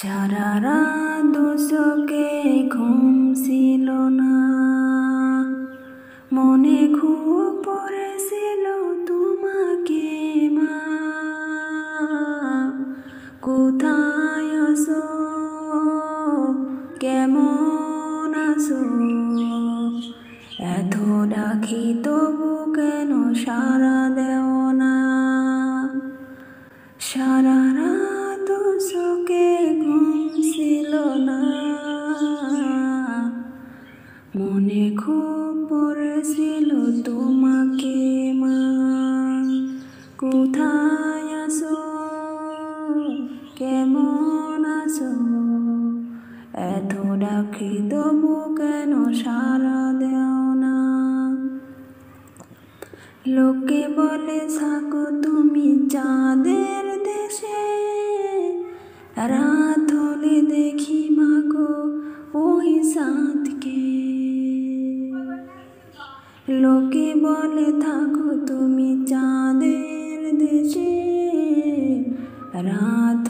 সারা রাত দুচোখে ঘুম ছিল না, মনে খুব পড়েছিল তোমাকে মা। কোথায় আছো, কেমন আছো, এত ডাকি তবু কেন সাড়া দেও না। সারা রাত চোখে ঘুম ছিল না, মনে খুব পড়েছিল তোমাকে মা। কোথায় আছো, কেমন আছো, এত ডাকি তবু কেন সাড়া দেও না। লোকে বলে থাকো তুমি চাঁদের দেশে, রাত হলে দেখি মাগো ওই চাঁদকে। লোকে বলে থাকো তুমি চাঁদের দেশে, রাত